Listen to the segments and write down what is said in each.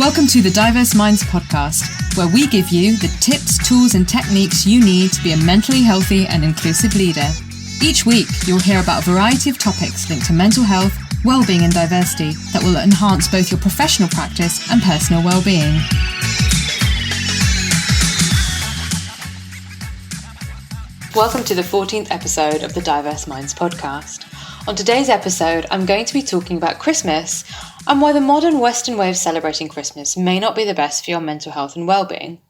Welcome to the Diverse Minds podcast, where we give you the tips, tools, and techniques you need to be a mentally healthy and inclusive leader. Each week, you'll hear about a variety of topics linked to mental health, wellbeing, and diversity that will enhance both your professional practice and personal wellbeing. Welcome to the 14th episode of the Diverse Minds podcast. On today's episode, I'm going to be talking about Christmas and why the modern Western way of celebrating Christmas may not be the best for your mental health and well-being.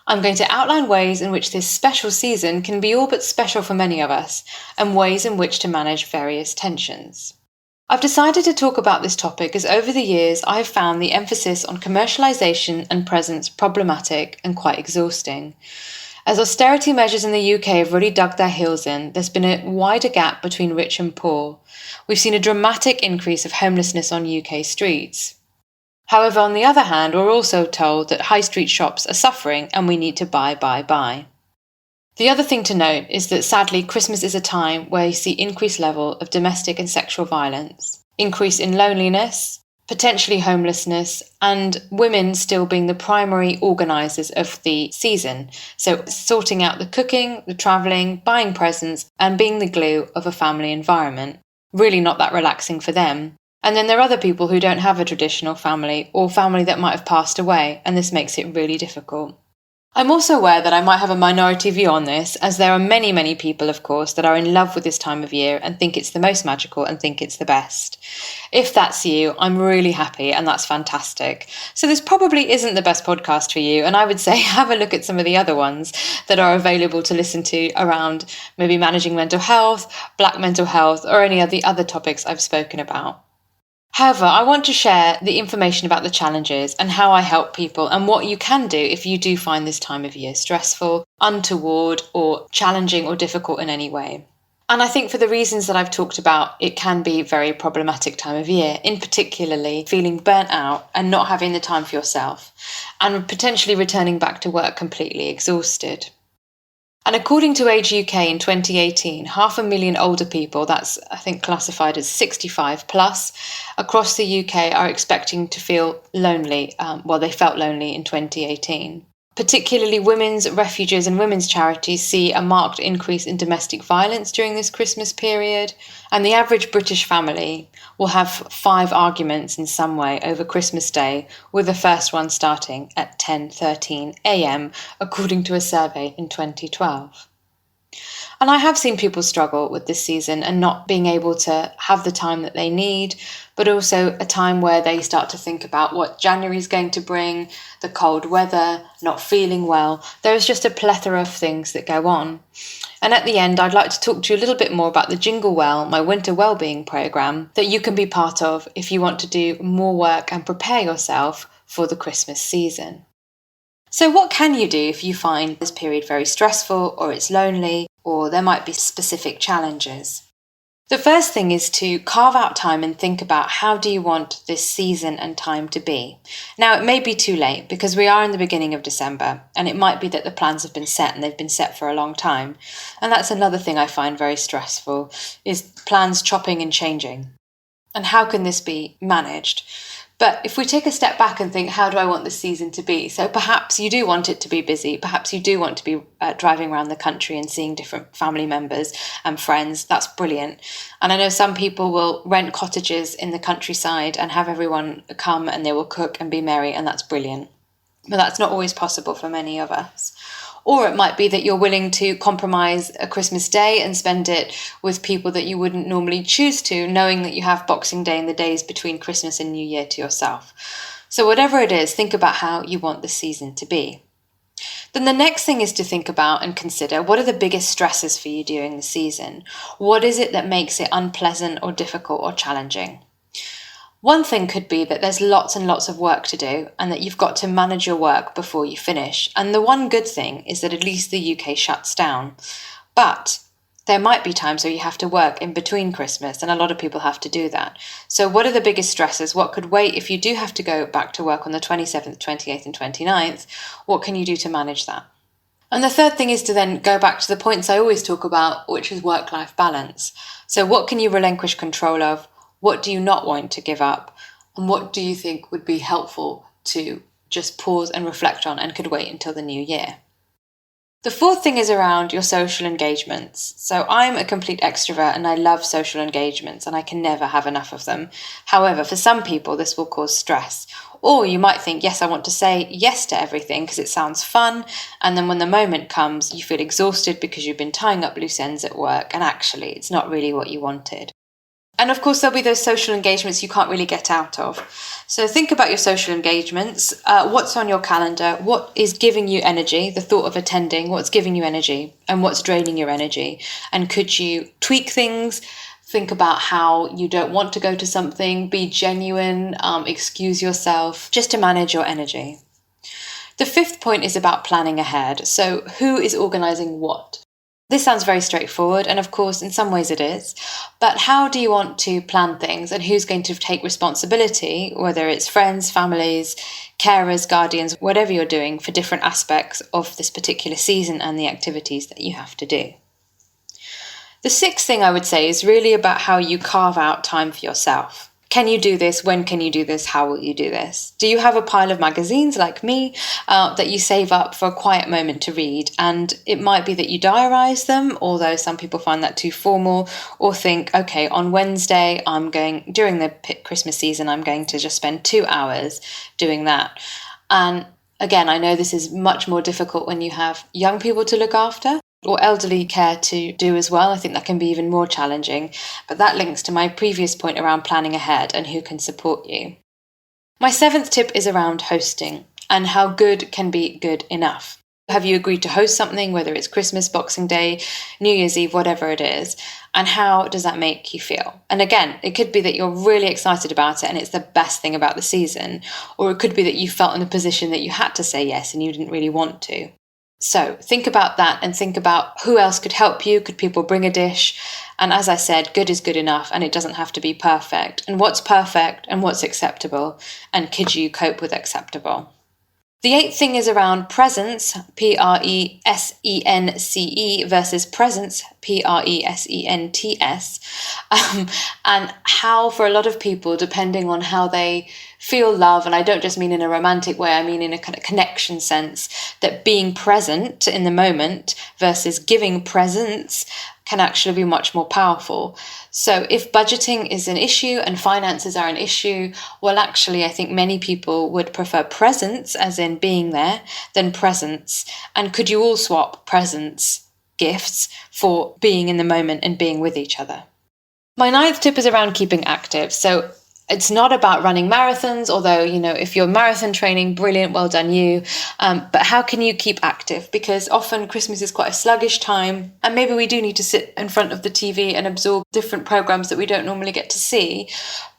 I'm going to outline ways in which this special season can be all but special for many of us, and ways in which to manage various tensions. I've decided to talk about this topic as over the years I have found the emphasis on commercialisation and presence problematic and quite exhausting. As austerity measures in the UK have really dug their heels in, there's been a wider gap between rich and poor. We've seen a dramatic increase of homelessness on UK streets. However, on the other hand, we're also told that high street shops are suffering and we need to buy. The other thing to note is that sadly, Christmas is a time where you see increased level of domestic and sexual violence, increase in loneliness, potentially homelessness, and women still being the primary organisers of the season. So sorting out the cooking, the travelling, buying presents, and being the glue of a family environment. Really not that relaxing for them. And then there are other people who don't have a traditional family or family that might have passed away, and this makes it really difficult. I'm also aware that I might have a minority view on this, as there are many people, of course, that are in love with this time of year and think it's the most magical and think it's the best. If that's you, I'm really happy and that's fantastic. So this probably isn't the best podcast for you, and I would say have a look at some of the other ones that are available to listen to around maybe managing mental health, Black mental health, or any of the other topics I've spoken about. However, I want to share the information about the challenges and how I help people and what you can do if you do find this time of year stressful, untoward, or challenging or difficult in any way. And I think for the reasons that I've talked about, it can be a very problematic time of year, in particularly feeling burnt out and not having the time for yourself, and potentially returning back to work completely exhausted. And according to Age UK in 2018, 500,000 older people, that's I think classified as 65 plus, across the UK are expecting to feel lonely. They felt lonely in 2018. Particularly women's refuges and women's charities see a marked increase in domestic violence during this Christmas period. And the average British family will have 5 arguments in some way over Christmas Day, with the first one starting at 10:13 a.m, according to a survey in 2012. And I have seen people struggle with this season and not being able to have the time that they need, but also a time where they start to think about what January is going to bring, the cold weather, not feeling well. There is just a plethora of things that go on. And at the end, I'd like to talk to you a little bit more about the Jingle Well, my winter wellbeing programme, that you can be part of if you want to do more work and prepare yourself for the Christmas season. So what can you do if you find this period very stressful, or it's lonely, or there might be specific challenges? The first thing is to carve out time and think about how do you want this season and time to be. Now, it may be too late because we are in the beginning of December, and it might be that the plans have been set and they've been set for a long time. And that's another thing I find very stressful, is plans chopping and changing. And how can this be managed? But if we take a step back and think, how do I want this season to be? So perhaps you do want it to be busy. Perhaps you do want to be driving around the country and seeing different family members and friends. That's brilliant. And I know some people will rent cottages in the countryside and have everyone come and they will cook and be merry, and that's brilliant. But that's not always possible for many of us. Or it might be that you're willing to compromise a Christmas Day and spend it with people that you wouldn't normally choose to, knowing that you have Boxing Day and the days between Christmas and New Year to yourself. So whatever it is, think about how you want the season to be. Then the next thing is to think about and consider, what are the biggest stresses for you during the season? What is it that makes it unpleasant or difficult or challenging? One thing could be that there's lots and lots of work to do and that you've got to manage your work before you finish. And the one good thing is that at least the UK shuts down. But there might be times where you have to work in between Christmas, and a lot of people have to do that. So what are the biggest stresses? What could wait if you do have to go back to work on the 27th, 28th and 29th? What can you do to manage that? And the third thing is to then go back to the points I always talk about, which is work-life balance. So what can you relinquish control of? What do you not want to give up? And what do you think would be helpful to just pause and reflect on and could wait until the new year. The fourth thing is around your social engagements. So I'm a complete extrovert and I love social engagements and I can never have enough of them. However, for some people, this will cause stress. Or you might think, yes, I want to say yes to everything because it sounds fun. And then when the moment comes, you feel exhausted because you've been tying up loose ends at work and actually it's not really what you wanted. And of course, there'll be those social engagements you can't really get out of. So think about your social engagements. What's on your calendar? What is giving you energy? The thought of attending, what's giving you energy and what's draining your energy? And could you tweak things? Think about how you don't want to go to something, be genuine, excuse yourself, just to manage your energy. The fifth point is about planning ahead. So who is organizing what? This sounds very straightforward, and of course, in some ways it is, but how do you want to plan things and who's going to take responsibility, whether it's friends, families, carers, guardians, whatever you're doing for different aspects of this particular season and the activities that you have to do. The sixth thing I would say is really about how you carve out time for yourself. Can you do this? When can you do this? How will you do this? Do you have a pile of magazines like me that you save up for a quiet moment to read? And it might be that you diarise them, although some people find that too formal, or think, okay, on Wednesday, during the Christmas season, I'm going to just spend 2 hours doing that. And again, I know this is much more difficult when you have young people to look after, or elderly care to do as well. I think that can be even more challenging, but that links to my previous point around planning ahead and who can support you. My seventh tip is around hosting and how good can be good enough. Have you agreed to host something, whether it's Christmas, Boxing Day, New Year's Eve, whatever it is, and how does that make you feel? And again, it could be that you're really excited about it and it's the best thing about the season, or it could be that you felt in a position that you had to say yes and you didn't really want to. So think about that and think about who else could help you. Could people bring a dish? And as I said, good is good enough and it doesn't have to be perfect. And what's perfect and what's acceptable? And could you cope with acceptable? The eighth thing is around presence, Presence, versus presence, Presents. And how, for a lot of people, depending on how they feel love, and I don't just mean in a romantic way, I mean in a kind of connection sense, that being present in the moment versus giving presents can actually be much more powerful. So if budgeting is an issue and finances are an issue, well, actually, I think many people would prefer presence, as in being there, than presents. And could you all swap presents, gifts, for being in the moment and being with each other? My ninth tip is around keeping active. So it's not about running marathons, although, if you're marathon training, brilliant, well done you. But how can you keep active? Because often Christmas is quite a sluggish time, and maybe we do need to sit in front of the TV and absorb different programs that we don't normally get to see.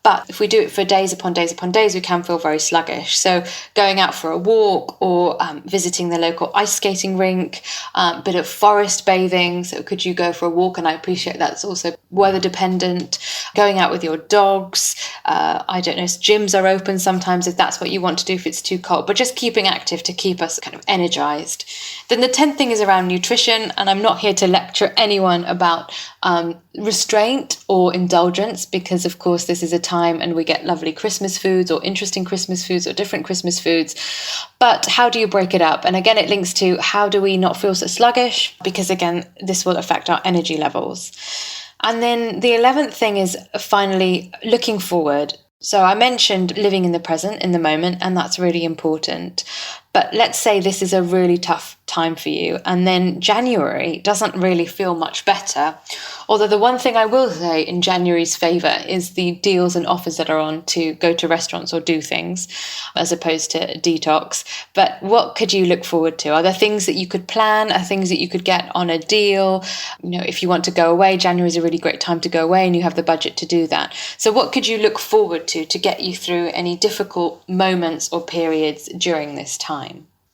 But if we do it for days upon days upon days, we can feel very sluggish. So going out for a walk or visiting the local ice skating rink, a bit of forest bathing. So could you go for a walk? And I appreciate that's also weather dependent. Going out with your dogs. I don't know, gyms are open sometimes if that's what you want to do if it's too cold. But just keeping active to keep us kind of energized. Then the 10th thing is around nutrition. And I'm not here to lecture anyone about restraint or indulgence, because of course this is a time and we get lovely Christmas foods or interesting Christmas foods or different Christmas foods. But how do you break it up? And again, it links to how do we not feel so sluggish? Because again, this will affect our energy levels. And then the 11th thing is finally looking forward. So I mentioned living in the present, in the moment, and that's really important. But let's say this is a really tough time for you, and then January doesn't really feel much better. Although the one thing I will say in January's favour is the deals and offers that are on to go to restaurants or do things, as opposed to detox. But what could you look forward to? Are there things that you could plan? Are things that you could get on a deal? If you want to go away, January is a really great time to go away and you have the budget to do that. So what could you look forward to get you through any difficult moments or periods during this time?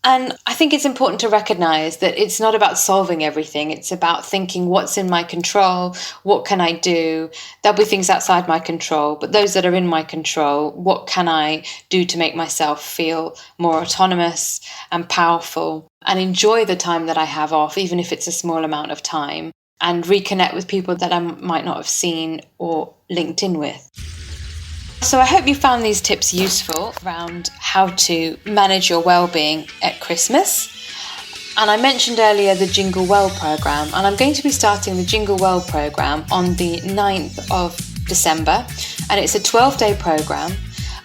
And I think it's important to recognize that it's not about solving everything. It's about thinking, what's in my control? What can I do? There'll be things outside my control, but those that are in my control, what can I do to make myself feel more autonomous and powerful and enjoy the time that I have off, even if it's a small amount of time, and reconnect with people that I might not have seen or linked in with. So I hope you found these tips useful around how to manage your well-being at Christmas. And I mentioned earlier the Jingle Well programme, and I'm going to be starting the Jingle Well programme on the 9th of December, and it's a 12-day programme,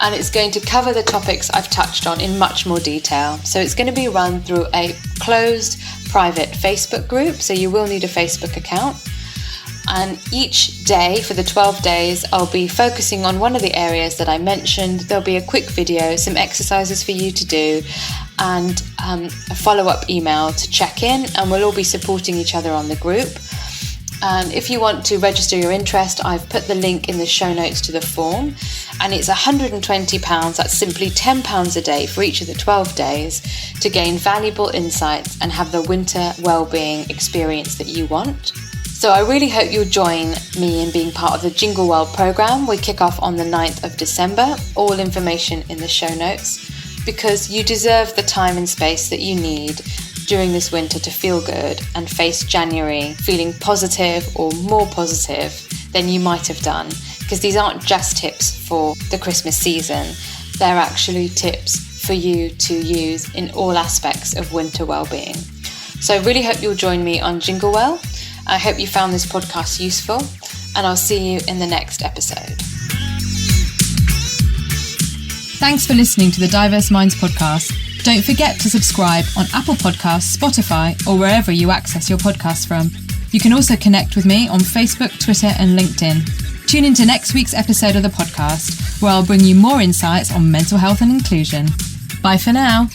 and it's going to cover the topics I've touched on in much more detail. So it's going to be run through a closed private Facebook group, so you will need a Facebook account. And each day for the 12 days, I'll be focusing on one of the areas that I mentioned. There'll be a quick video, some exercises for you to do, and a follow-up email to check in, and we'll all be supporting each other on the group. And if you want to register your interest, I've put the link in the show notes to the form, and it's £120. That's simply £10 a day for each of the 12 days to gain valuable insights and have the winter well-being experience that you want. So I really hope you'll join me in being part of the Jingle Well programme. We kick off on the 9th of December, all information in the show notes, because you deserve the time and space that you need during this winter to feel good and face January feeling positive or more positive than you might have done, because these aren't just tips for the Christmas season, they're actually tips for you to use in all aspects of winter well-being. So I really hope you'll join me on Jingle Well. I hope you found this podcast useful, and I'll see you in the next episode. Thanks for listening to the Diverse Minds podcast. Don't forget to subscribe on Apple Podcasts, Spotify, or wherever you access your podcasts from. You can also connect with me on Facebook, Twitter, and LinkedIn. Tune into next week's episode of the podcast, where I'll bring you more insights on mental health and inclusion. Bye for now.